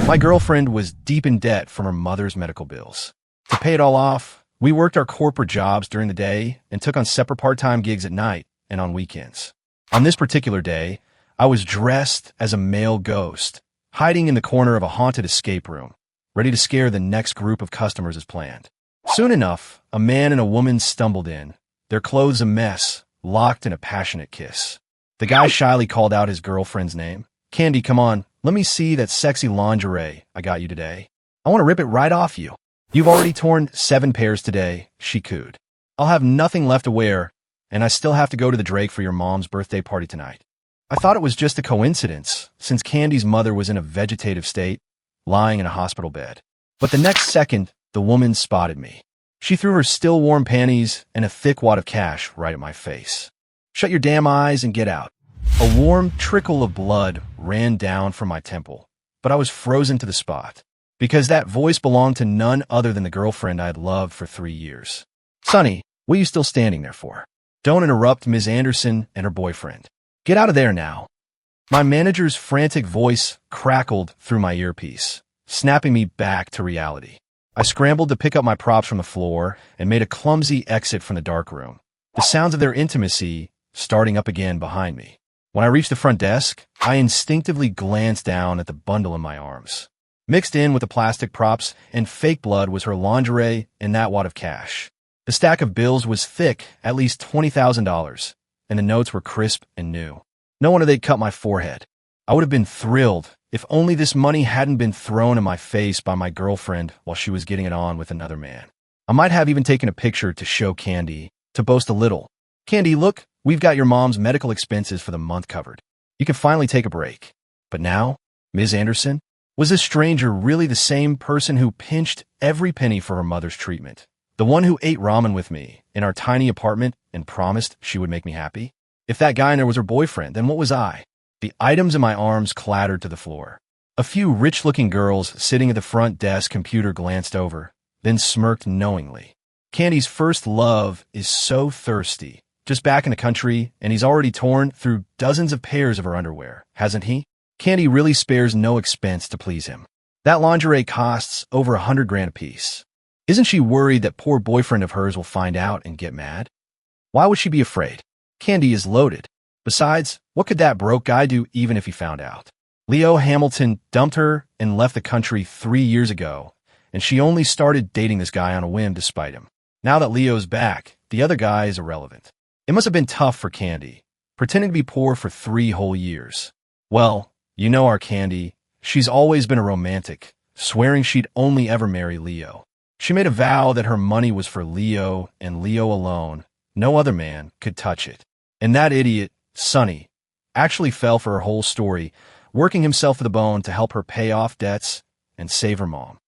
My girlfriend was deep in debt from her mother's medical bills. To pay it all off, we worked our corporate jobs during the day and took on separate part-time gigs at night and on weekends. On this particular day, I was dressed as a male ghost, hiding in the corner of a haunted escape room, ready to scare the next group of customers as planned. Soon enough, a man and a woman stumbled in, their clothes a mess, locked in a passionate kiss. The guy shyly called out his girlfriend's name. "Candy, come on, let me see that sexy lingerie I got you today. I want to rip it right off you." "You've already torn 7 pairs today," she cooed. "I'll have nothing left to wear, and I still have to go to the Drake for your mom's birthday party tonight." I thought it was just a coincidence, since Candy's mother was in a vegetative state, lying in a hospital bed. But the next second, the woman spotted me. She threw her still warm panties and a thick wad of cash right at my face. "Shut your damn eyes and get out." A warm trickle of blood ran down from my temple, but I was frozen to the spot, because that voice belonged to none other than the girlfriend I had loved for 3 years. "Sonny, what are you still standing there for? Don't interrupt Ms. Anderson and her boyfriend. Get out of there now." My manager's frantic voice crackled through my earpiece, snapping me back to reality. I scrambled to pick up my props from the floor and made a clumsy exit from the dark room, the sounds of their intimacy starting up again behind me. When I reached the front desk, I instinctively glanced down at the bundle in my arms. Mixed in with the plastic props and fake blood was her lingerie and that wad of cash. The stack of bills was thick, at least $20,000, and the notes were crisp and new. No wonder they'd cut my forehead. I would have been thrilled if only this money hadn't been thrown in my face by my girlfriend while she was getting it on with another man. I might have even taken a picture to show Candy, to boast a little. "Candy, look, we've got your mom's medical expenses for the month covered. You can finally take a break." But now, Ms. Anderson? Was this stranger really the same person who pinched every penny for her mother's treatment? The one who ate ramen with me in our tiny apartment and promised she would make me happy? If that guy in there was her boyfriend, then what was I? The items in my arms clattered to the floor. A few rich-looking girls sitting at the front desk computer glanced over, then smirked knowingly. Candy's first love is so thirsty. Just back in the country, and he's already torn through dozens of pairs of her underwear, hasn't he? Candy really spares no expense to please him. That lingerie costs over $100,000 a piece. Isn't she worried that poor boyfriend of hers will find out and get mad? Why would she be afraid? Candy is loaded. Besides, what could that broke guy do even if he found out? Leo Hamilton dumped her and left the country 3 years ago, and she only started dating this guy on a whim despite him. Now that Leo's back, the other guy is irrelevant. It must have been tough for Candy, pretending to be poor for 3 whole years. Well, you know our Candy. She's always been a romantic, swearing she'd only ever marry Leo. She made a vow that her money was for Leo and Leo alone. No other man could touch it. And that idiot, Sonny, actually fell for her whole story, working himself to the bone to help her pay off debts and save her mom.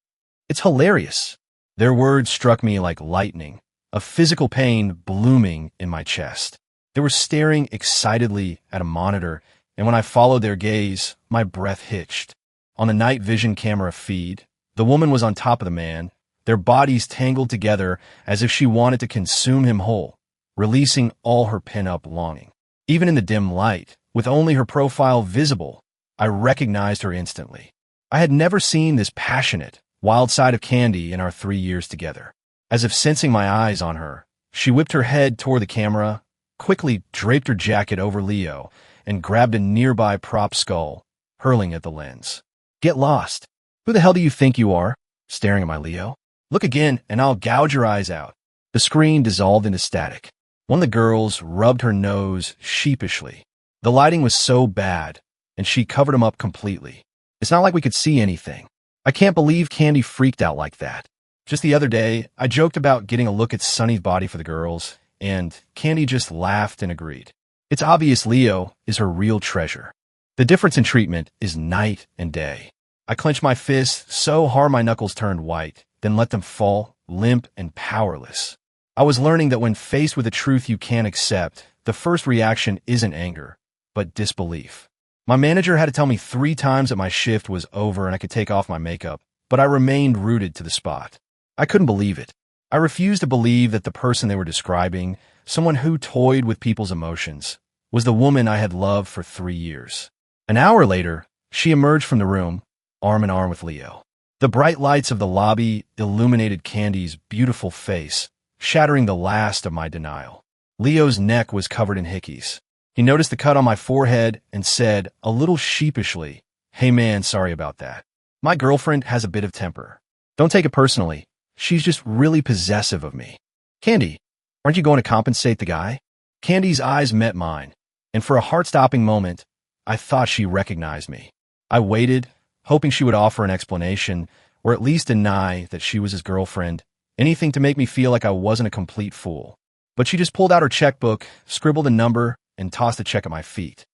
It's hilarious. Their words struck me like lightning, a physical pain blooming in my chest. They were staring excitedly at a monitor, and when I followed their gaze, my breath hitched. On the night vision camera feed, the woman was on top of the man, their bodies tangled together as if she wanted to consume him whole, releasing all her pent-up longing. Even in the dim light, with only her profile visible, I recognized her instantly. I had never seen this passionate, wild side of Candy in our 3 years together. As if sensing my eyes on her, she whipped her head toward the camera, quickly draped her jacket over Leo, and grabbed a nearby prop skull, hurling at the lens. "Get lost. Who the hell do you think you are?" Staring at my Leo. "Look again, and I'll gouge your eyes out." The screen dissolved into static. One of the girls rubbed her nose sheepishly. The lighting was so bad, and she covered him up completely. It's not like we could see anything. I can't believe Candy freaked out like that. Just the other day, I joked about getting a look at Sonny's body for the girls, and Candy just laughed and agreed. It's obvious Leo is her real treasure. The difference in treatment is night and day. I clenched my fists so hard my knuckles turned white, then let them fall, limp and powerless. I was learning that when faced with a truth you can't accept, the first reaction isn't anger, but disbelief. My manager had to tell me 3 times that my shift was over and I could take off my makeup, but I remained rooted to the spot. I couldn't believe it. I refused to believe that the person they were describing, someone who toyed with people's emotions, was the woman I had loved for 3 years. An hour later, she emerged from the room, arm in arm with Leo. The bright lights of the lobby illuminated Candy's beautiful face, shattering the last of my denial. Leo's neck was covered in hickeys. He noticed the cut on my forehead and said, a little sheepishly, "Hey man, sorry about that. My girlfriend has a bit of temper. Don't take it personally. She's just really possessive of me." "Candy, aren't you going to compensate the guy?" Candy's eyes met mine, and for a heart-stopping moment, I thought she recognized me. I waited, hoping she would offer an explanation, or at least deny that she was his girlfriend, anything to make me feel like I wasn't a complete fool. But she just pulled out her checkbook, scribbled a number, and tossed the check at my feet.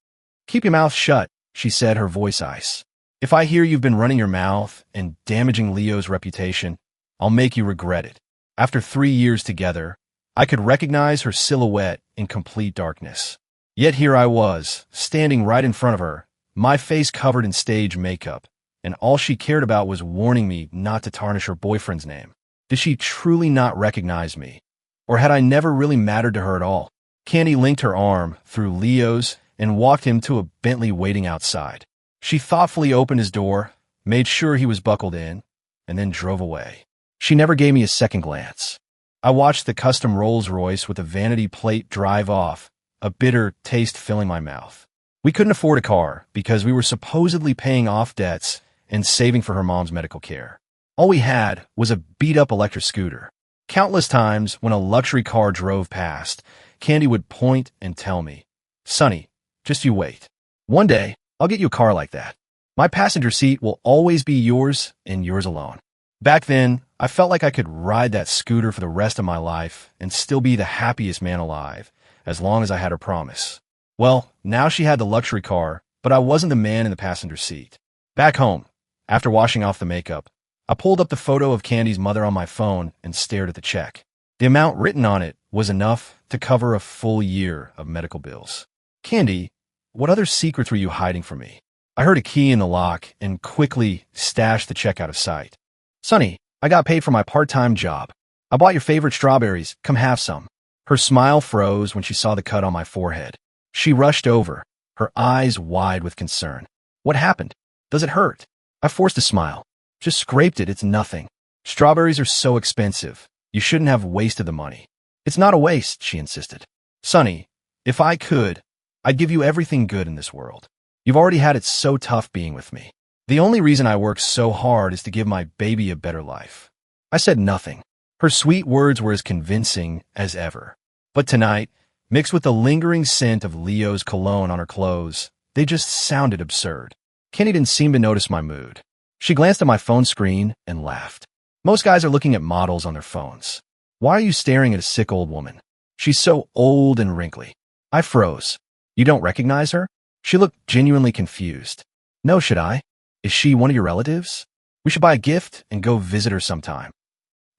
"Keep your mouth shut," she said, her voice ice. "If I hear you've been running your mouth and damaging Leo's reputation, I'll make you regret it." After 3 years together, I could recognize her silhouette in complete darkness. Yet here I was, standing right in front of her, my face covered in stage makeup, and all she cared about was warning me not to tarnish her boyfriend's name. Did she truly not recognize me? Or had I never really mattered to her at all? Candy linked her arm through Leo's and walked him to a Bentley waiting outside. She thoughtfully opened his door, made sure he was buckled in, and then drove away. She never gave me a second glance. I watched the custom Rolls-Royce with a vanity plate drive off, a bitter taste filling my mouth. We couldn't afford a car because we were supposedly paying off debts and saving for her mom's medical care. All we had was a beat-up electric scooter. Countless times when a luxury car drove past, Candy would point and tell me, "Sonny, just you wait. One day, I'll get you a car like that. My passenger seat will always be yours and yours alone." Back then, I felt like I could ride that scooter for the rest of my life and still be the happiest man alive, as long as I had her promise. Well, now she had the luxury car, but I wasn't the man in the passenger seat. Back home, after washing off the makeup, I pulled up the photo of Candy's mother on my phone and stared at the check. The amount written on it was enough to cover a full year of medical bills. "Candy, what other secrets were you hiding from me?" I heard a key in the lock and quickly stashed the check out of sight. "Sonny, I got paid for my part-time job. I bought your favorite strawberries. Come have some." Her smile froze when she saw the cut on my forehead. She rushed over, her eyes wide with concern. "What happened? Does it hurt?" I forced a smile. "Just scraped it, it's nothing. Strawberries are so expensive. You shouldn't have wasted the money." "It's not a waste," she insisted. "Sonny, if I could, I'd give you everything good in this world. You've already had it so tough being with me. The only reason I work so hard is to give my baby a better life." I said nothing. Her sweet words were as convincing as ever. But tonight, mixed with the lingering scent of Leo's cologne on her clothes, they just sounded absurd. Kenny didn't seem to notice my mood. She glanced at my phone screen and laughed. "Most guys are looking at models on their phones. Why are you staring at a sick old woman? She's so old and wrinkly." I froze. "You don't recognize her?" She looked genuinely confused. "No, should I? Is she one of your relatives? We should buy a gift and go visit her sometime."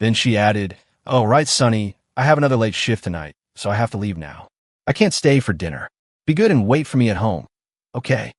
Then she added, "Oh, right, Sonny, I have another late shift tonight, so I have to leave now. I can't stay for dinner. Be good and wait for me at home." "Okay."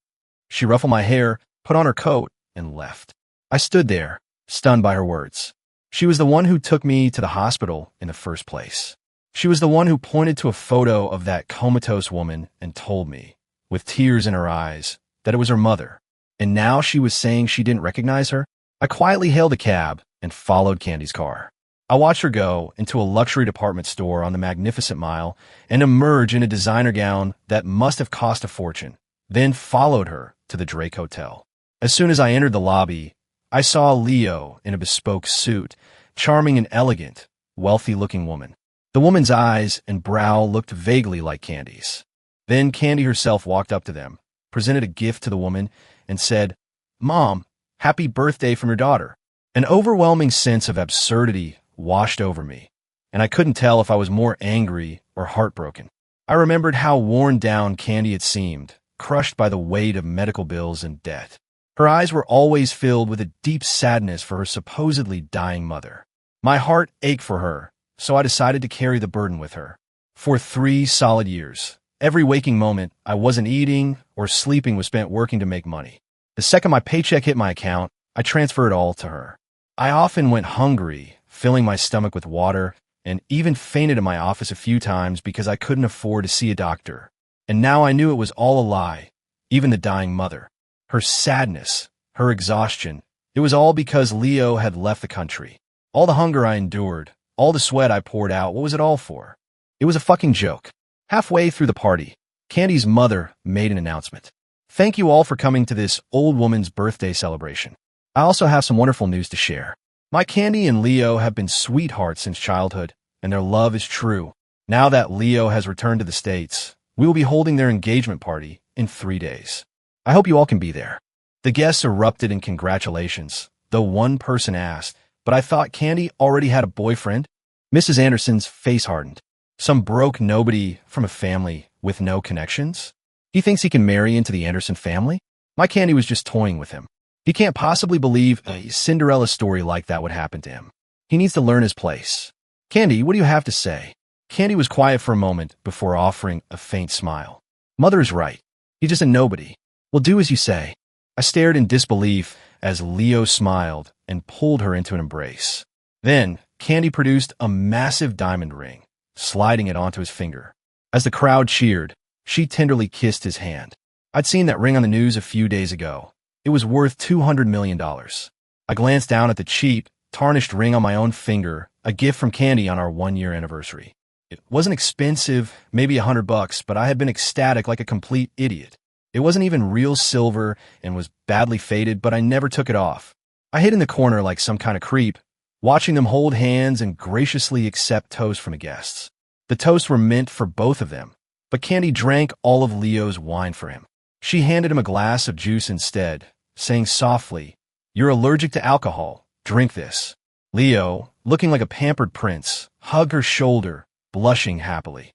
She ruffled my hair, put on her coat, and left. I stood there, stunned by her words. She was the one who took me to the hospital in the first place. She was the one who pointed to a photo of that comatose woman and told me, with tears in her eyes, that it was her mother. And now she was saying she didn't recognize her? I quietly hailed a cab and followed Candy's car. I watched her go into a luxury department store on the Magnificent Mile and emerge in a designer gown that must have cost a fortune, then followed her to the Drake Hotel. As soon as I entered the lobby, I saw Leo in a bespoke suit, charming and elegant, wealthy-looking woman. The woman's eyes and brow looked vaguely like Candy's. Then Candy herself walked up to them, presented a gift to the woman, and said, "Mom, happy birthday from your daughter." An overwhelming sense of absurdity washed over me, and I couldn't tell if I was more angry or heartbroken. I remembered how worn down Candy had seemed, crushed by the weight of medical bills and debt. Her eyes were always filled with a deep sadness for her supposedly dying mother. My heart ached for her, so I decided to carry the burden with her. For 3 solid years, every waking moment, I wasn't eating or sleeping was spent working to make money. The second my paycheck hit my account, I transferred it all to her. I often went hungry, filling my stomach with water, and even fainted in my office a few times because I couldn't afford to see a doctor. And now I knew it was all a lie, even the dying mother. Her sadness, her exhaustion. It was all because Leo had left the country. All the hunger I endured, all the sweat I poured out, what was it all for? It was a fucking joke. Halfway through the party, Candy's mother made an announcement. Thank you all for coming to this old woman's birthday celebration. I also have some wonderful news to share. My Candy and Leo have been sweethearts since childhood, and their love is true. Now that Leo has returned to the States, we will be holding their engagement party in 3 days. I hope you all can be there. The guests erupted in congratulations, though one person asked, but I thought Candy already had a boyfriend? Mrs. Anderson's face hardened. Some broke nobody from a family with no connections? He thinks he can marry into the Anderson family? My Candy was just toying with him. He can't possibly believe a Cinderella story like that would happen to him. He needs to learn his place. Candy, what do you have to say? Candy was quiet for a moment before offering a faint smile. Mother is right. He's just a nobody. Well, do as you say. I stared in disbelief as Leo smiled and pulled her into an embrace. Then, Candy produced a massive diamond ring, sliding it onto his finger. As the crowd cheered, she tenderly kissed his hand. I'd seen that ring on the news a few days ago. It was worth $200 million. I glanced down at the cheap, tarnished ring on my own finger, a gift from Candy on our 1-year anniversary. It wasn't expensive, maybe $100, but I had been ecstatic like a complete idiot. It wasn't even real silver and was badly faded, but I never took it off. I hid in the corner like some kind of creep, watching them hold hands and graciously accept toast from the guests. The toasts were meant for both of them, but Candy drank all of Leo's wine for him. She handed him a glass of juice instead, saying softly, "You're allergic to alcohol. Drink this." Leo, looking like a pampered prince, hugged her shoulder, blushing happily.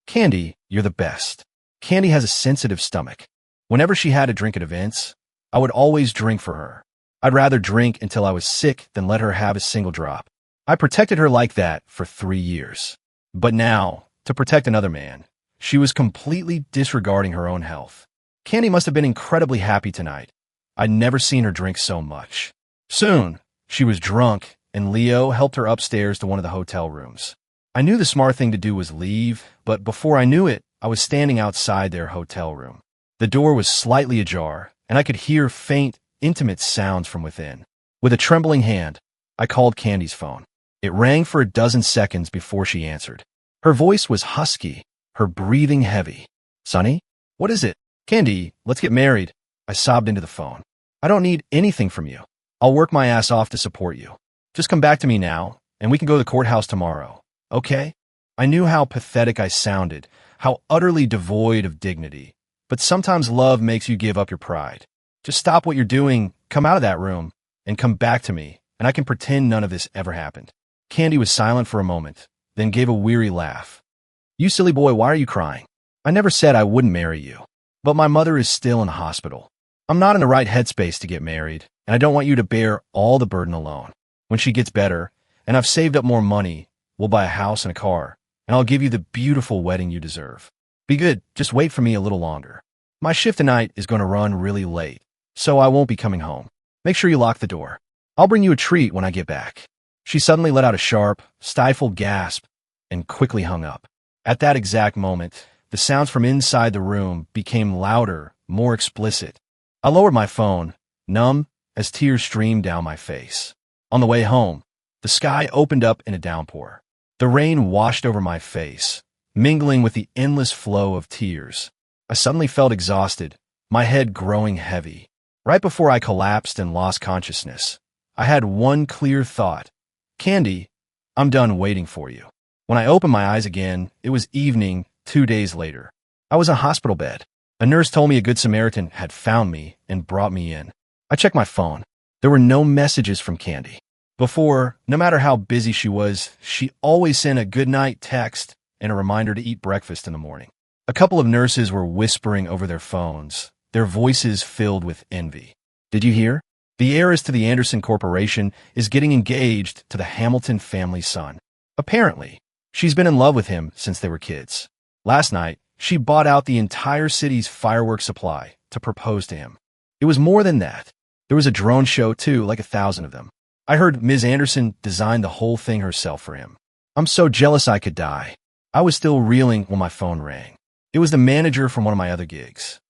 Candy, you're the best. Candy has a sensitive stomach. Whenever she had to drink at events, I would always drink for her. I'd rather drink until I was sick than let her have a single drop. I protected her like that for 3 years. But now, to protect another man, she was completely disregarding her own health. Candy must have been incredibly happy tonight. I'd never seen her drink so much. Soon, she was drunk, and Leo helped her upstairs to one of the hotel rooms. I knew the smart thing to do was leave, but before I knew it, I was standing outside their hotel room. The door was slightly ajar, and I could hear faint, intimate sounds from within. With a trembling hand, I called Candy's phone. It rang for a dozen seconds before she answered. Her voice was husky, her breathing heavy. "Sonny? What is it?" "Candy, let's get married." I sobbed into the phone. "I don't need anything from you. I'll work my ass off to support you. Just come back to me now, and we can go to the courthouse tomorrow. Okay?" I knew how pathetic I sounded, how utterly devoid of dignity. But sometimes love makes you give up your pride. Just stop what you're doing, come out of that room, and come back to me, and I can pretend none of this ever happened. Candy was silent for a moment, then gave a weary laugh. "You silly boy, why are you crying? I never said I wouldn't marry you. But my mother is still in the hospital. I'm not in the right headspace to get married, and I don't want you to bear all the burden alone. When she gets better, and I've saved up more money, we'll buy a house and a car, and I'll give you the beautiful wedding you deserve. Be good, just wait for me a little longer. My shift tonight is going to run really late, so I won't be coming home. Make sure you lock the door. I'll bring you a treat when I get back." She suddenly let out a sharp, stifled gasp and quickly hung up. At that exact moment, the sounds from inside the room became louder, more explicit. I lowered my phone, numb, as tears streamed down my face. On the way home, the sky opened up in a downpour. The rain washed over my face, mingling with the endless flow of tears. I suddenly felt exhausted, my head growing heavy. Right before I collapsed and lost consciousness, I had one clear thought. "Candy, I'm done waiting for you." When I opened my eyes again, it was evening, 2 days later. I was in a hospital bed. A nurse told me a good Samaritan had found me and brought me in. I checked my phone. There were no messages from Candy. Before, no matter how busy she was, she always sent a goodnight text and a reminder to eat breakfast in the morning. A couple of nurses were whispering over their phones, their voices filled with envy. "Did you hear? The heiress to the Anderson Corporation is getting engaged to the Hamilton family's son. Apparently, she's been in love with him since they were kids. Last night, she bought out the entire city's fireworks supply to propose to him. It was more than that. There was a drone show, too, like 1,000 of them. I heard Ms. Anderson designed the whole thing herself for him. I'm so jealous I could die." I was still reeling when my phone rang. It was the manager from one of my other gigs.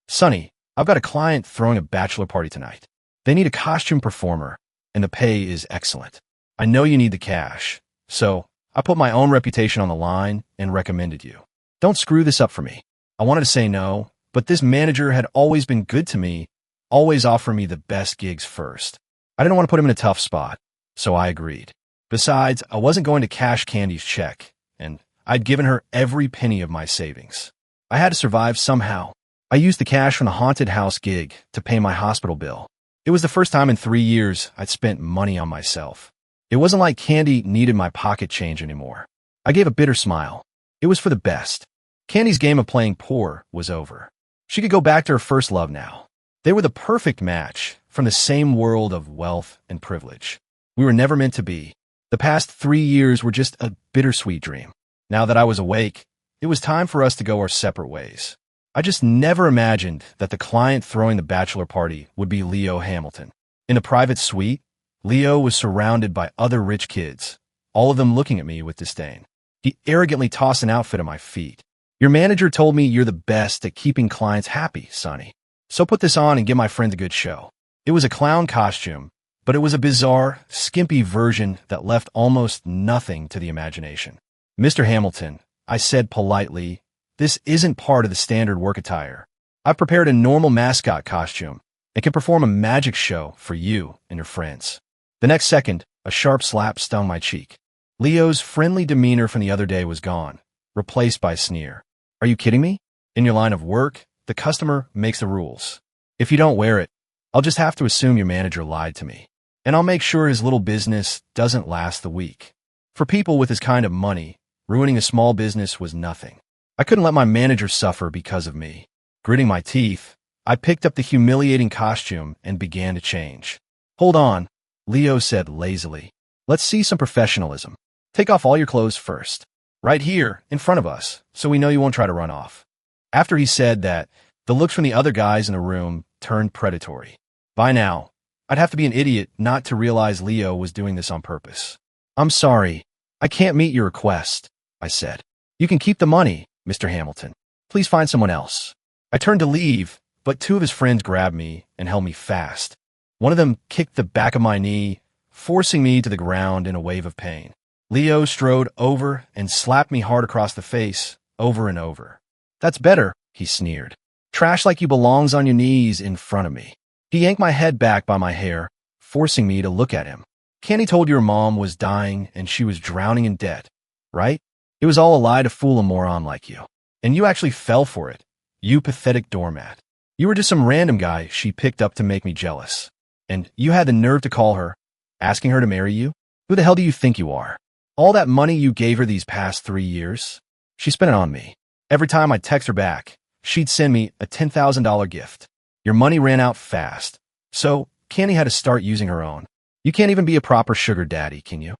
"Sonny, I've got a client throwing a bachelor party tonight. They need a costume performer, and the pay is excellent. I know you need the cash, so I put my own reputation on the line and recommended you. Don't screw this up for me. I wanted to say no, but this manager had always been good to me, always offering me the best gigs first. I didn't want to put him in a tough spot, so I agreed. Besides, I wasn't going to cash Candy's check, and I'd given her every penny of my savings. I had to survive somehow. I used the cash from the haunted house gig to pay my hospital bill. It was the first time in 3 years I'd spent money on myself. It wasn't like Candy needed my pocket change anymore. I gave a bitter smile. It was for the best. Candy's game of playing poor was over. She could go back to her first love now. They were the perfect match, from the same world of wealth and privilege. We were never meant to be. The past 3 years were just a bittersweet dream. Now that I was awake, it was time for us to go our separate ways. I just never imagined that the client throwing the bachelor party would be Leo Hamilton. In the private suite, Leo was surrounded by other rich kids, all of them looking at me with disdain. He arrogantly tossed an outfit at my feet. Your manager told me you're the best at keeping clients happy, Sonny. So put this on and give my friend a good show. It was a clown costume, but it was a bizarre, skimpy version that left almost nothing to the imagination. Mr. Hamilton, I said politely, this isn't part of the standard work attire. I've prepared a normal mascot costume and can perform a magic show for you and your friends. The next second, a sharp slap stung my cheek. Leo's friendly demeanor from the other day was gone, replaced by a sneer. Are you kidding me? In your line of work, the customer makes the rules. If you don't wear it, I'll just have to assume your manager lied to me. And I'll make sure his little business doesn't last the week. For people with his kind of money, ruining a small business was nothing. I couldn't let my manager suffer because of me. Gritting my teeth, I picked up the humiliating costume and began to change. Hold on, Leo said lazily. Let's see some professionalism. Take off all your clothes first. Right here, in front of us, so we know you won't try to run off. After he said that, the looks from the other guys in the room turned predatory. By now, I'd have to be an idiot not to realize Leo was doing this on purpose. I'm sorry, I can't meet your request, I said. You can keep the money, Mr. Hamilton. Please find someone else. I turned to leave, but two of his friends grabbed me and held me fast. One of them kicked the back of my knee, forcing me to the ground in a wave of pain. Leo strode over and slapped me hard across the face, over and over. That's better, he sneered. Trash like you belongs on your knees in front of me. He yanked my head back by my hair, forcing me to look at him. Candy told your mom was dying and she was drowning in debt, right? It was all a lie to fool a moron like you. And you actually fell for it, you pathetic doormat. You were just some random guy she picked up to make me jealous. And you had the nerve to call her, asking her to marry you? Who the hell do you think you are? All that money you gave her these past 3 years? She spent it on me. Every time I'd text her back, she'd send me a $10,000 gift. Your money ran out fast, so Candy had to start using her own. You can't even be a proper sugar daddy, can you?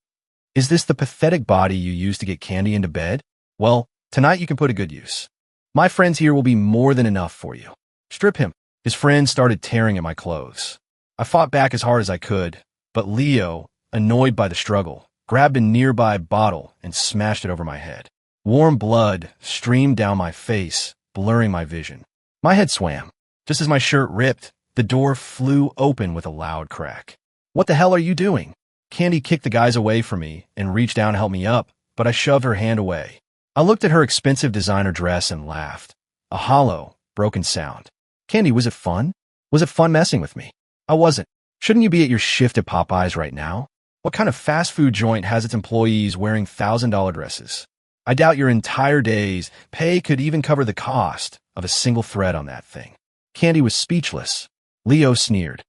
Is this the pathetic body you used to get Candy into bed? Well, tonight you can put a good use. My friends here will be more than enough for you. Strip him. His friends started tearing at my clothes. I fought back as hard as I could, but Leo, annoyed by the struggle, grabbed a nearby bottle and smashed it over my head. Warm blood streamed down my face, blurring my vision. My head swam. Just as my shirt ripped, the door flew open with a loud crack. What the hell are you doing? Candy kicked the guys away from me and reached down to help me up, but I shoved her hand away. I looked at her expensive designer dress and laughed. A hollow, broken sound. Candy, was it fun? Was it fun messing with me? I wasn't. Shouldn't you be at your shift at Popeyes right now? What kind of fast food joint has its employees wearing $1,000 dresses? I doubt your entire day's pay could even cover the cost of a single thread on that thing. Candy was speechless. Leo sneered.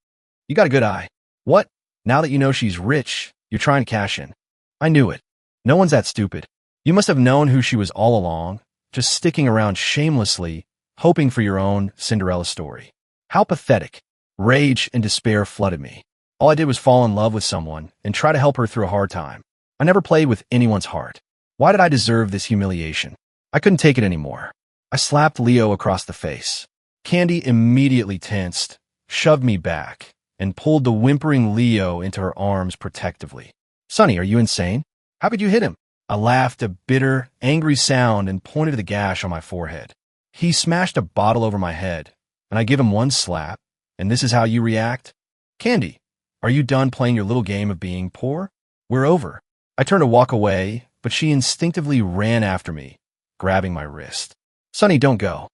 You got a good eye. What? Now that you know she's rich, you're trying to cash in. I knew it. No one's that stupid. You must have known who she was all along, just sticking around shamelessly, hoping for your own Cinderella story. How pathetic. Rage and despair flooded me. All I did was fall in love with someone and try to help her through a hard time. I never played with anyone's heart. Why did I deserve this humiliation? I couldn't take it anymore. I slapped Leo across the face. Candy immediately tensed, shoved me back, and pulled the whimpering Leo into her arms protectively. Sonny, are you insane? How could you hit him? I laughed a bitter, angry sound and pointed to the gash on my forehead. He smashed a bottle over my head, and I give him one slap, and this is how you react? Candy, are you done playing your little game of being poor? We're over. I turned to walk away, but she instinctively ran after me, grabbing my wrist. Sonny, don't go.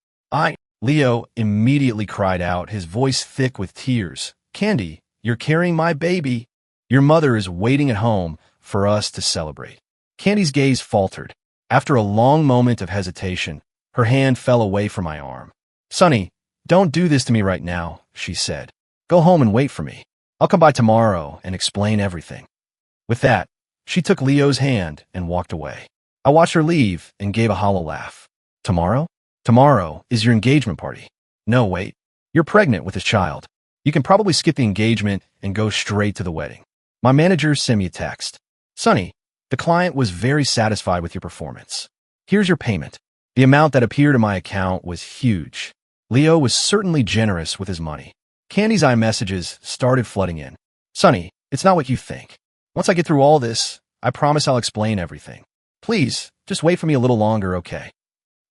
Leo immediately cried out, his voice thick with tears. Candy, you're carrying my baby. Your mother is waiting at home for us to celebrate. Candy's gaze faltered. After a long moment of hesitation, her hand fell away from my arm. Sonny, don't do this to me right now, she said. Go home and wait for me. I'll come by tomorrow and explain everything. With that, she took Leo's hand and walked away. I watched her leave and gave a hollow laugh. Tomorrow? Tomorrow is your engagement party. No, wait. You're pregnant with a child. You can probably skip the engagement and go straight to the wedding. My manager sent me a text. Sonny, the client was very satisfied with your performance. Here's your payment. The amount that appeared in my account was huge. Leo was certainly generous with his money. Candy's iMessages started flooding in. Sonny, it's not what you think. Once I get through all this, I promise I'll explain everything. Please, just wait for me a little longer, okay?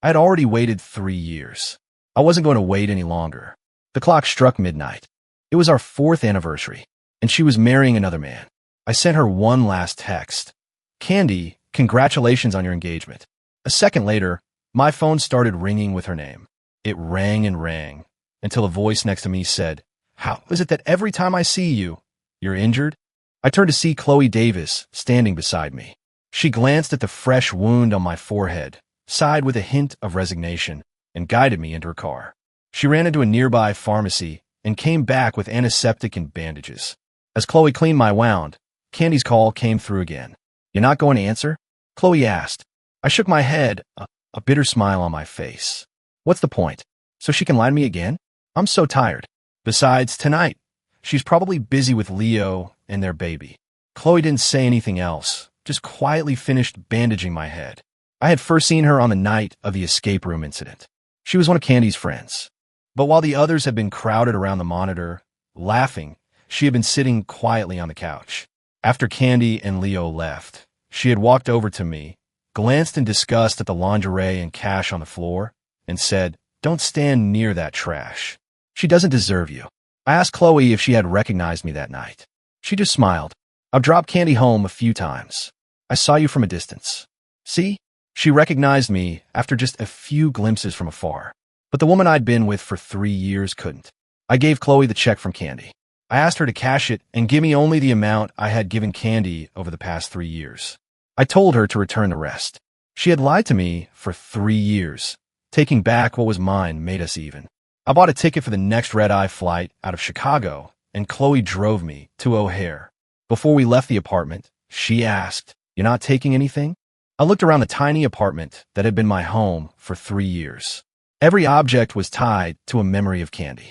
I had already waited 3 years. I wasn't going to wait any longer. The clock struck midnight. It was our 4th anniversary, and she was marrying another man. I sent her one last text. Candy, congratulations on your engagement. A second later, my phone started ringing with her name. It rang and rang, until a voice next to me said, How is it that every time I see you, you're injured? I turned to see Chloe Davis standing beside me. She glanced at the fresh wound on my forehead, sighed with a hint of resignation, and guided me into her car. She ran into a nearby pharmacy and came back with antiseptic and bandages. As Chloe cleaned my wound, Candy's call came through again. You're not going to answer? Chloe asked. I shook my head, a bitter smile on my face. What's the point? So she can lie to me again? I'm so tired. Besides, tonight, she's probably busy with Leo and their baby. Chloe didn't say anything else, just quietly finished bandaging my head. I had first seen her on the night of the escape room incident. She was one of Candy's friends. But while the others had been crowded around the monitor, laughing, she had been sitting quietly on the couch. After Candy and Leo left, she had walked over to me, glanced in disgust at the lingerie and cash on the floor, and said, Don't stand near that trash. She doesn't deserve you. I asked Chloe if she had recognized me that night. She just smiled. I've dropped Candy home a few times. I saw you from a distance. See? She recognized me after just a few glimpses from afar. But the woman I'd been with for 3 years couldn't. I gave Chloe the check from Candy. I asked her to cash it and give me only the amount I had given Candy over the past 3 years. I told her to return the rest. She had lied to me for 3 years. Taking back what was mine made us even. I bought a ticket for the next red-eye flight out of Chicago, and Chloe drove me to O'Hare. Before we left the apartment, she asked, You're not taking anything? I looked around the tiny apartment that had been my home for 3 years. Every object was tied to a memory of Candy.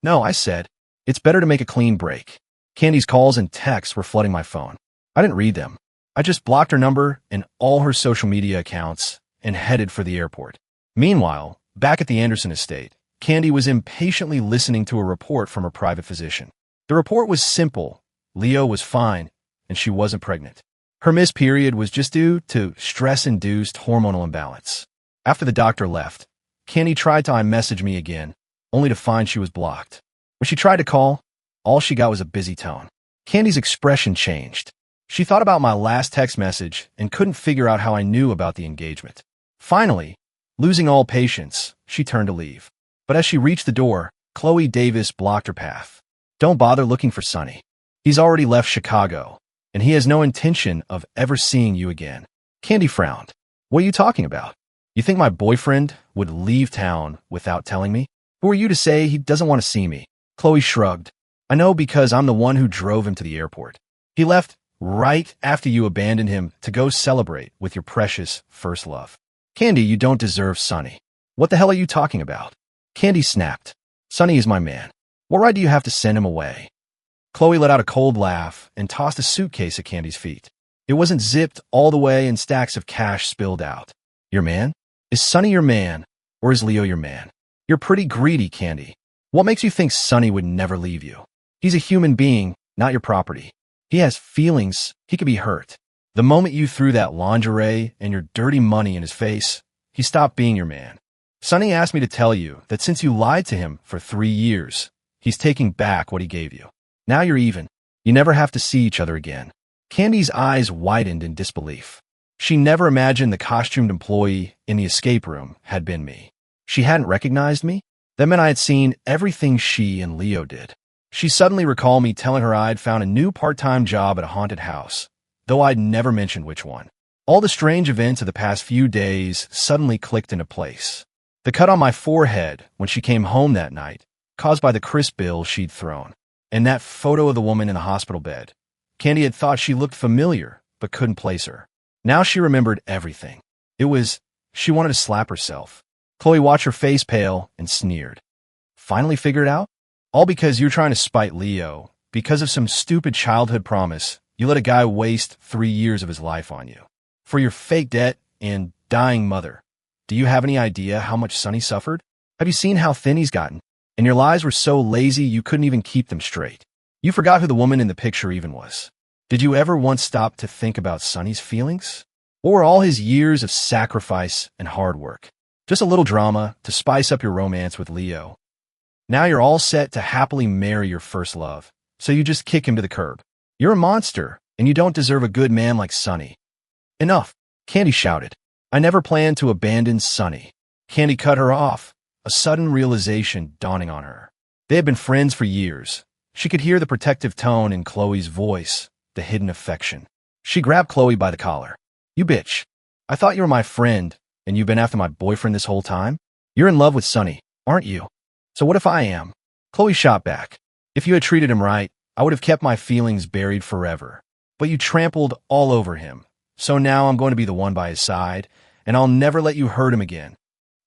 No, I said, it's better to make a clean break. Candy's calls and texts were flooding my phone. I didn't read them. I just blocked her number and all her social media accounts and headed for the airport. Meanwhile, back at the Anderson estate, Candy was impatiently listening to a report from her private physician. The report was simple. Leo was fine, and she wasn't pregnant. Her missed period was just due to stress-induced hormonal imbalance. After the doctor left, Candy tried to iMessage me again, only to find she was blocked. When she tried to call, all she got was a busy tone. Candy's expression changed. She thought about my last text message and couldn't figure out how I knew about the engagement. Finally, losing all patience, she turned to leave. But as she reached the door, Chloe Davis blocked her path. Don't bother looking for Sonny. He's already left Chicago, and he has no intention of ever seeing you again. Candy frowned. What are you talking about? You think my boyfriend would leave town without telling me? Who are you to say he doesn't want to see me? Chloe shrugged. I know because I'm the one who drove him to the airport. He left right after you abandoned him to go celebrate with your precious first love. Candy, you don't deserve Sonny. What the hell are you talking about? Candy snapped. Sonny is my man. What right do you have to send him away? Chloe let out a cold laugh and tossed a suitcase at Candy's feet. It wasn't zipped all the way and stacks of cash spilled out. Your man? Is Sonny your man, or is Leo your man? You're pretty greedy, Candy. What makes you think Sonny would never leave you? He's a human being, not your property. He has feelings. He could be hurt. The moment you threw that lingerie and your dirty money in his face, he stopped being your man. Sonny asked me to tell you that since you lied to him for 3 years, he's taking back what he gave you. Now you're even. You never have to see each other again. Candy's eyes widened in disbelief. She never imagined the costumed employee in the escape room had been me. She hadn't recognized me? That meant I had seen everything she and Leo did. She suddenly recalled me telling her I'd found a new part-time job at a haunted house, though I'd never mentioned which one. All the strange events of the past few days suddenly clicked into place. The cut on my forehead when she came home that night, caused by the crisp bill she'd thrown, and that photo of the woman in the hospital bed. Candy had thought she looked familiar, but couldn't place her. Now she remembered everything. She wanted to slap herself. Chloe watched her face pale and sneered. Finally figured it out? All because you're trying to spite Leo. Because of some stupid childhood promise, you let a guy waste 3 years of his life on you. For your fake debt and dying mother. Do you have any idea how much Sonny suffered? Have you seen how thin he's gotten? And your lies were so lazy you couldn't even keep them straight. You forgot who the woman in the picture even was. Did you ever once stop to think about Sonny's feelings? Or all his years of sacrifice and hard work? Just a little drama to spice up your romance with Leo. Now you're all set to happily marry your first love, so you just kick him to the curb. You're a monster, and you don't deserve a good man like Sonny. Enough, Candy shouted. I never planned to abandon Sonny. Candy cut her off, a sudden realization dawning on her. They had been friends for years. She could hear the protective tone in Chloe's voice, the hidden affection. She grabbed Chloe by the collar. You bitch. I thought you were my friend, and you've been after my boyfriend this whole time? You're in love with Sonny, aren't you? So what if I am? Chloe shot back. If you had treated him right, I would have kept my feelings buried forever. But you trampled all over him. So now I'm going to be the one by his side, and I'll never let you hurt him again.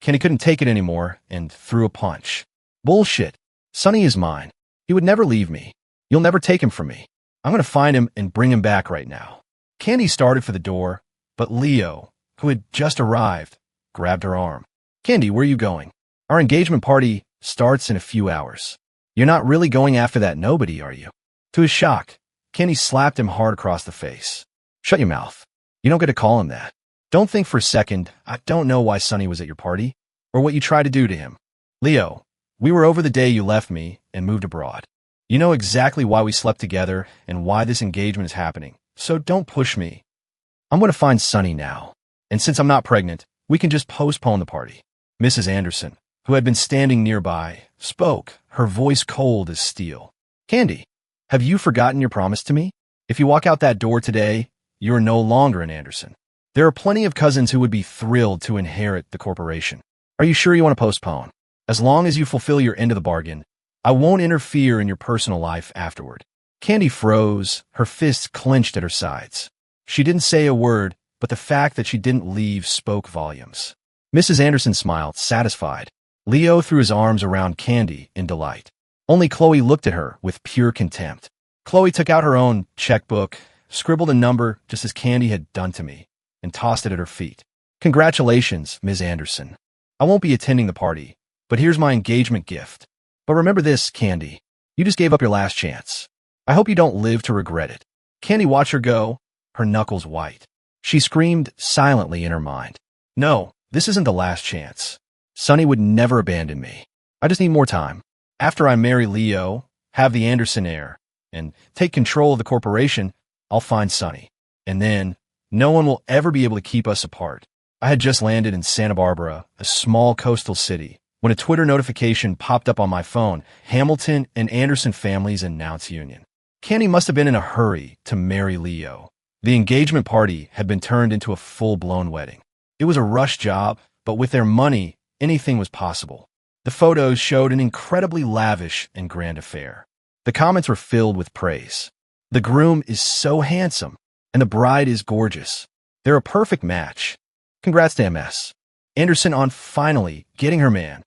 Kenny couldn't take it anymore and threw a punch. Bullshit. Sonny is mine. He would never leave me. You'll never take him from me. I'm going to find him and bring him back right now. Candy started for the door, but Leo, who had just arrived, grabbed her arm. Candy, where are you going? Our engagement party starts in a few hours. You're not really going after that nobody, are you? To his shock, Candy slapped him hard across the face. Shut your mouth. You don't get to call him that. Don't think for a second I don't know why Sonny was at your party, or what you tried to do to him. Leo, we were over the day you left me and moved abroad. You know exactly why we slept together and why this engagement is happening, so don't push me. I'm going to find Sonny now, and since I'm not pregnant, we can just postpone the party. Mrs. Anderson, who had been standing nearby, spoke, her voice cold as steel. Candy, have you forgotten your promise to me? If you walk out that door today, you are no longer an Anderson. There are plenty of cousins who would be thrilled to inherit the corporation. Are you sure you want to postpone? As long as you fulfill your end of the bargain, I won't interfere in your personal life afterward. Candy froze, her fists clenched at her sides. She didn't say a word, but the fact that she didn't leave spoke volumes. Mrs. Anderson smiled, satisfied. Leo threw his arms around Candy in delight. Only Chloe looked at her with pure contempt. Chloe took out her own checkbook, scribbled a number just as Candy had done to me, and tossed it at her feet. Congratulations, Ms. Anderson. I won't be attending the party, but here's my engagement gift. But remember this, Candy. You just gave up your last chance. I hope you don't live to regret it. Candy watched her go, her knuckles white. She screamed silently in her mind. No, this isn't the last chance. Sonny would never abandon me. I just need more time. After I marry Leo, have the Anderson heir, and take control of the corporation, I'll find Sonny. And then, no one will ever be able to keep us apart. I had just landed in Santa Barbara, a small coastal city, when a Twitter notification popped up on my phone. Hamilton and Anderson families announce union. Candy must have been in a hurry to marry Leo. The engagement party had been turned into a full-blown wedding. It was a rush job, but with their money, anything was possible. The photos showed an incredibly lavish and grand affair. The comments were filled with praise. The groom is so handsome, and the bride is gorgeous. They're a perfect match. Congrats to MS. Anderson on finally getting her man.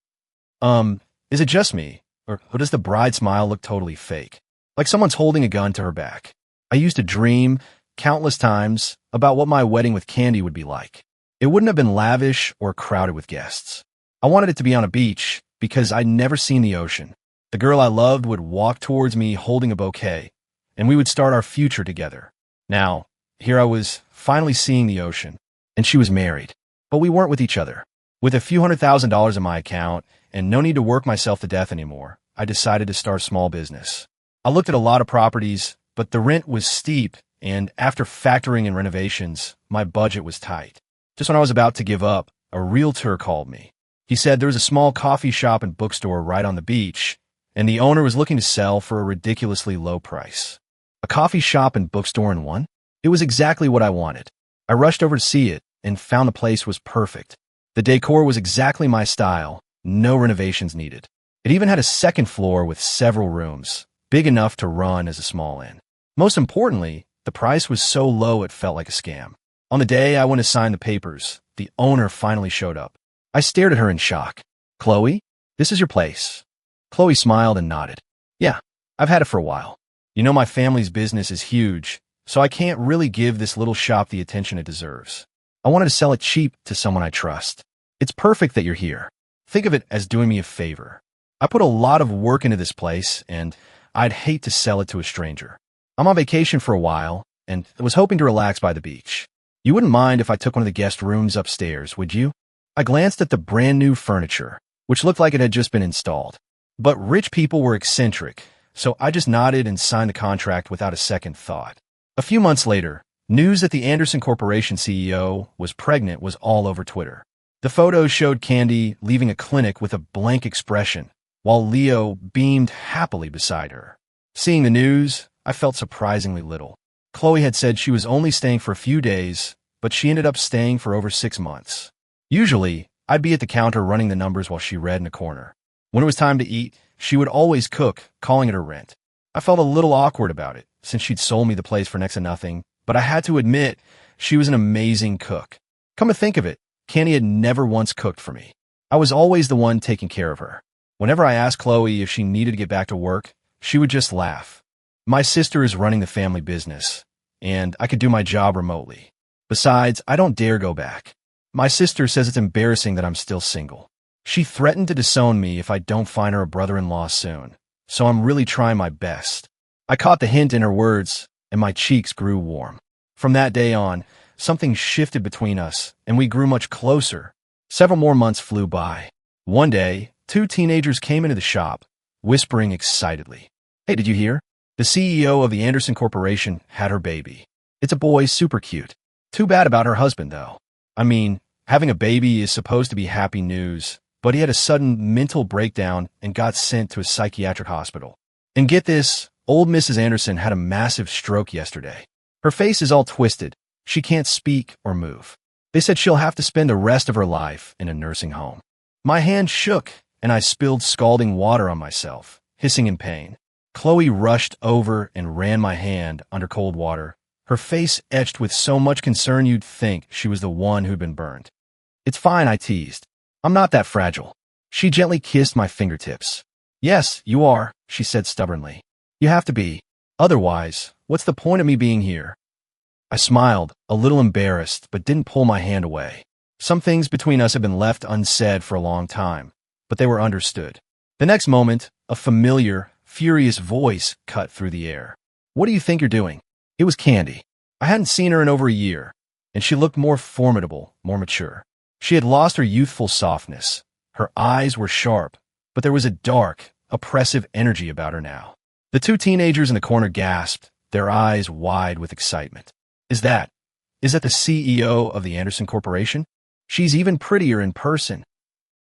Is it just me, or does the bride smile look totally fake? Like someone's holding a gun to her back. I used to dream, countless times, about what my wedding with Candy would be like. It wouldn't have been lavish or crowded with guests. I wanted it to be on a beach because I'd never seen the ocean. The girl I loved would walk towards me holding a bouquet, and we would start our future together. Now, here I was, finally seeing the ocean, and she was married. But we weren't with each other. With a few $100,000 in my account, and no need to work myself to death anymore, I decided to start a small business. I looked at a lot of properties, but the rent was steep, and after factoring in renovations, my budget was tight. Just when I was about to give up, a realtor called me. He said there was a small coffee shop and bookstore right on the beach, and the owner was looking to sell for a ridiculously low price. A coffee shop and bookstore in one? It was exactly what I wanted. I rushed over to see it and found the place was perfect. The decor was exactly my style, no renovations needed. It even had a second floor with several rooms, big enough to run as a small inn. Most importantly, the price was so low it felt like a scam. On the day I went to sign the papers, the owner finally showed up. I stared at her in shock. "Chloe, this is your place." Chloe smiled and nodded. "Yeah, I've had it for a while. You know my family's business is huge, so I can't really give this little shop the attention it deserves. I wanted to sell it cheap to someone I trust. It's perfect that you're here. Think of it as doing me a favor. I put a lot of work into this place, and I'd hate to sell it to a stranger. I'm on vacation for a while, and was hoping to relax by the beach. You wouldn't mind if I took one of the guest rooms upstairs, would you?" I glanced at the brand new furniture, which looked like it had just been installed. But rich people were eccentric, so I just nodded and signed the contract without a second thought. A few months later, news that the Anderson Corporation CEO was pregnant was all over Twitter. The photos showed Candy leaving a clinic with a blank expression, while Leo beamed happily beside her. Seeing the news, I felt surprisingly little. Chloe had said she was only staying for a few days, but she ended up staying for over 6 months. Usually, I'd be at the counter running the numbers while she read in a corner. When it was time to eat, she would always cook, calling it her rent. I felt a little awkward about it, since she'd sold me the place for next to nothing, but I had to admit, she was an amazing cook. Come to think of it, Candy had never once cooked for me. I was always the one taking care of her. Whenever I asked Chloe if she needed to get back to work, she would just laugh. "My sister is running the family business, and I could do my job remotely. Besides, I don't dare go back. My sister says it's embarrassing that I'm still single. She threatened to disown me if I don't find her a brother-in-law soon, so I'm really trying my best." I caught the hint in her words, and my cheeks grew warm. From that day on, something shifted between us, and we grew much closer. Several more months flew by. One day, 2 teenagers came into the shop, whispering excitedly. "Hey, did you hear? The CEO of the Anderson Corporation had her baby. It's a boy, super cute. Too bad about her husband, though. I mean, having a baby is supposed to be happy news, but he had a sudden mental breakdown and got sent to a psychiatric hospital. And get this, old Mrs. Anderson had a massive stroke yesterday. Her face is all twisted. She can't speak or move. They said she'll have to spend the rest of her life in a nursing home." My hand shook, and I spilled scalding water on myself, hissing in pain. Chloe rushed over and ran my hand under cold water, her face etched with so much concern you'd think she was the one who'd been burned. "It's fine," I teased. "I'm not that fragile." She gently kissed my fingertips. "Yes, you are," she said stubbornly. "You have to be. Otherwise, what's the point of me being here?" I smiled, a little embarrassed, but didn't pull my hand away. Some things between us had been left unsaid for a long time, but they were understood. The next moment, a familiar, furious voice cut through the air. "What do you think you're doing?" It was Candy. I hadn't seen her in over a year, and she looked more formidable, more mature. She had lost her youthful softness. Her eyes were sharp, but there was a dark, oppressive energy about her now. The 2 teenagers in the corner gasped, their eyes wide with excitement. Is that the CEO of the Anderson Corporation? She's even prettier in person."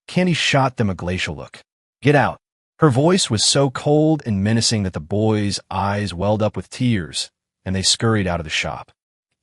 Candy shot them a glacial look. "Get out." Her voice was so cold and menacing that the boys' eyes welled up with tears, and they scurried out of the shop.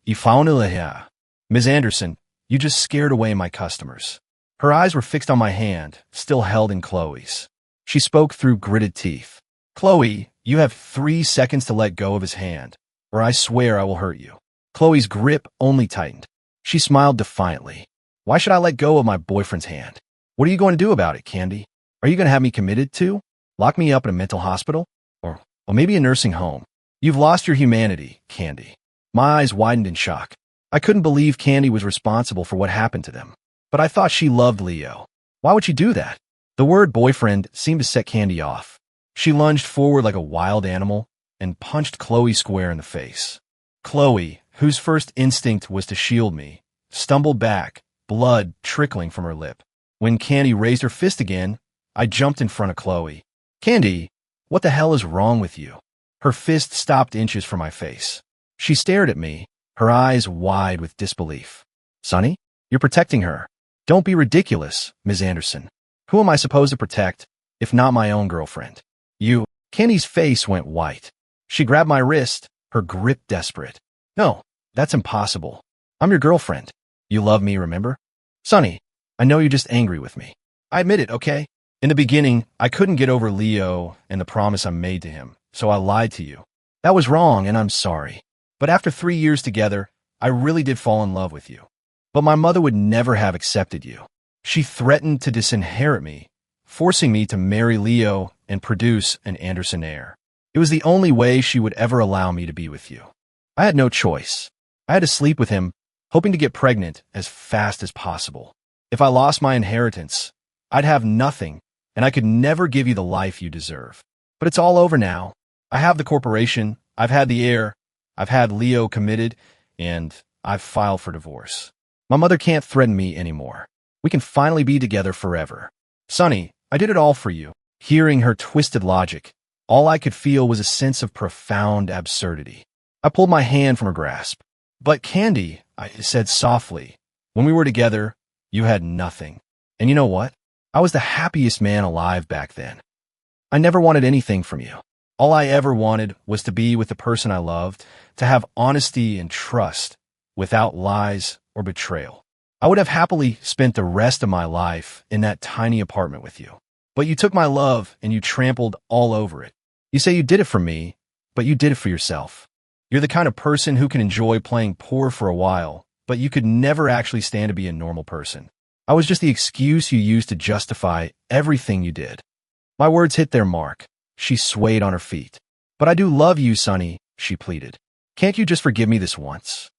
"You found her, Ms. Anderson, you just scared away my customers." Her eyes were fixed on my hand, still held in Chloe's. She spoke through gritted teeth. "Chloe, you have 3 seconds to let go of his hand, or I swear I will hurt you." Chloe's grip only tightened. She smiled defiantly. "Why should I let go of my boyfriend's hand? What are you going to do about it, Candy? Are you going to have me committed to? Lock me up in a mental hospital? Or maybe a nursing home? You've lost your humanity, Candy." My eyes widened in shock. I couldn't believe Candy was responsible for what happened to them. But I thought she loved Leo. Why would she do that? The word boyfriend seemed to set Candy off. She lunged forward like a wild animal and punched Chloe square in the face. Chloe, whose first instinct was to shield me, stumbled back, blood trickling from her lip. When Candy raised her fist again, I jumped in front of Chloe. "Candy, what the hell is wrong with you?" Her fist stopped inches from my face. She stared at me, her eyes wide with disbelief. Sonny, you're protecting her. Don't be ridiculous, Ms. Anderson. Who am I supposed to protect, if not my own girlfriend? You. Candy's face went white. She grabbed my wrist, her grip desperate. No, that's impossible. I'm your girlfriend. You love me, remember? Sonny, I know you're just angry with me. I admit it, okay? In the beginning, I couldn't get over Leo and the promise I made to him, so I lied to you. That was wrong, and I'm sorry. But after 3 years together, I really did fall in love with you. But my mother would never have accepted you. She threatened to disinherit me, forcing me to marry Leo and produce an Anderson heir. It was the only way she would ever allow me to be with you. I had no choice. I had to sleep with him, hoping to get pregnant as fast as possible. If I lost my inheritance, I'd have nothing, and I could never give you the life you deserve. But it's all over now. I have the corporation, I've had the heir, I've had Leo committed, and I've filed for divorce. My mother can't threaten me anymore. We can finally be together forever. Sonny, I did it all for you. Hearing her twisted logic, all I could feel was a sense of profound absurdity. I pulled my hand from her grasp. But Candy, I said softly, when we were together, you had nothing. And you know what? I was the happiest man alive back then. I never wanted anything from you. All I ever wanted was to be with the person I loved, to have honesty and trust, without lies or betrayal. I would have happily spent the rest of my life in that tiny apartment with you. But you took my love and you trampled all over it. You say you did it for me, but you did it for yourself. You're the kind of person who can enjoy playing poor for a while, but you could never actually stand to be a normal person. I was just the excuse you used to justify everything you did. My words hit their mark. She swayed on her feet. But I do love you, Sonny, she pleaded. Can't you just forgive me this once?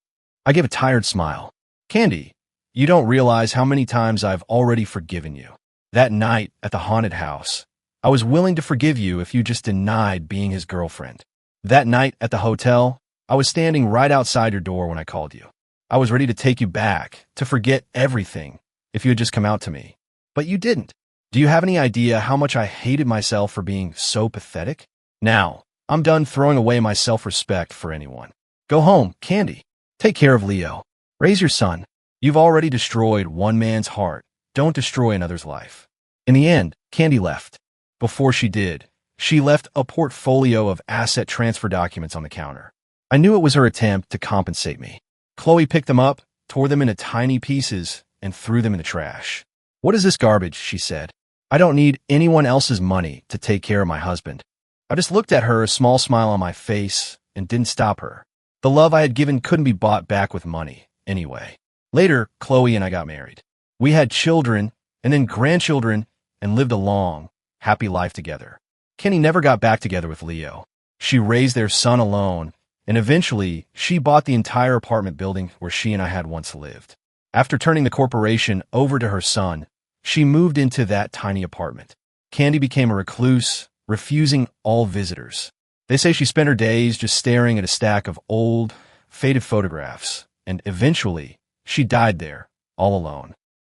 I gave a tired smile. Candy, you don't realize how many times I've already forgiven you. That night at the haunted house, I was willing to forgive you if you just denied being his girlfriend. That night at the hotel, I was standing right outside your door when I called you. I was ready to take you back, to forget everything, if you had just come out to me. But you didn't. Do you have any idea how much I hated myself for being so pathetic? Now, I'm done throwing away my self-respect for anyone. Go home, Candy. Take care of Leo. Raise your son. You've already destroyed one man's heart. Don't destroy another's life. In the end, Candy left. Before she did, she left a portfolio of asset transfer documents on the counter. I knew it was her attempt to compensate me. Chloe picked them up, tore them into tiny pieces, and threw them in the trash. What is this garbage? She said. I don't need anyone else's money to take care of my husband. I just looked at her, a small smile on my face, and didn't stop her. The love I had given couldn't be bought back with money, anyway. Later, Chloe and I got married. We had children, and then grandchildren, and lived a long, happy life together. Kenny never got back together with Leo. She raised their son alone, and eventually, she bought the entire apartment building where she and I had once lived. After turning the corporation over to her son, she moved into that tiny apartment. Candy became a recluse, refusing all visitors. They say she spent her days just staring at a stack of old, faded photographs, and eventually, she died there, all alone.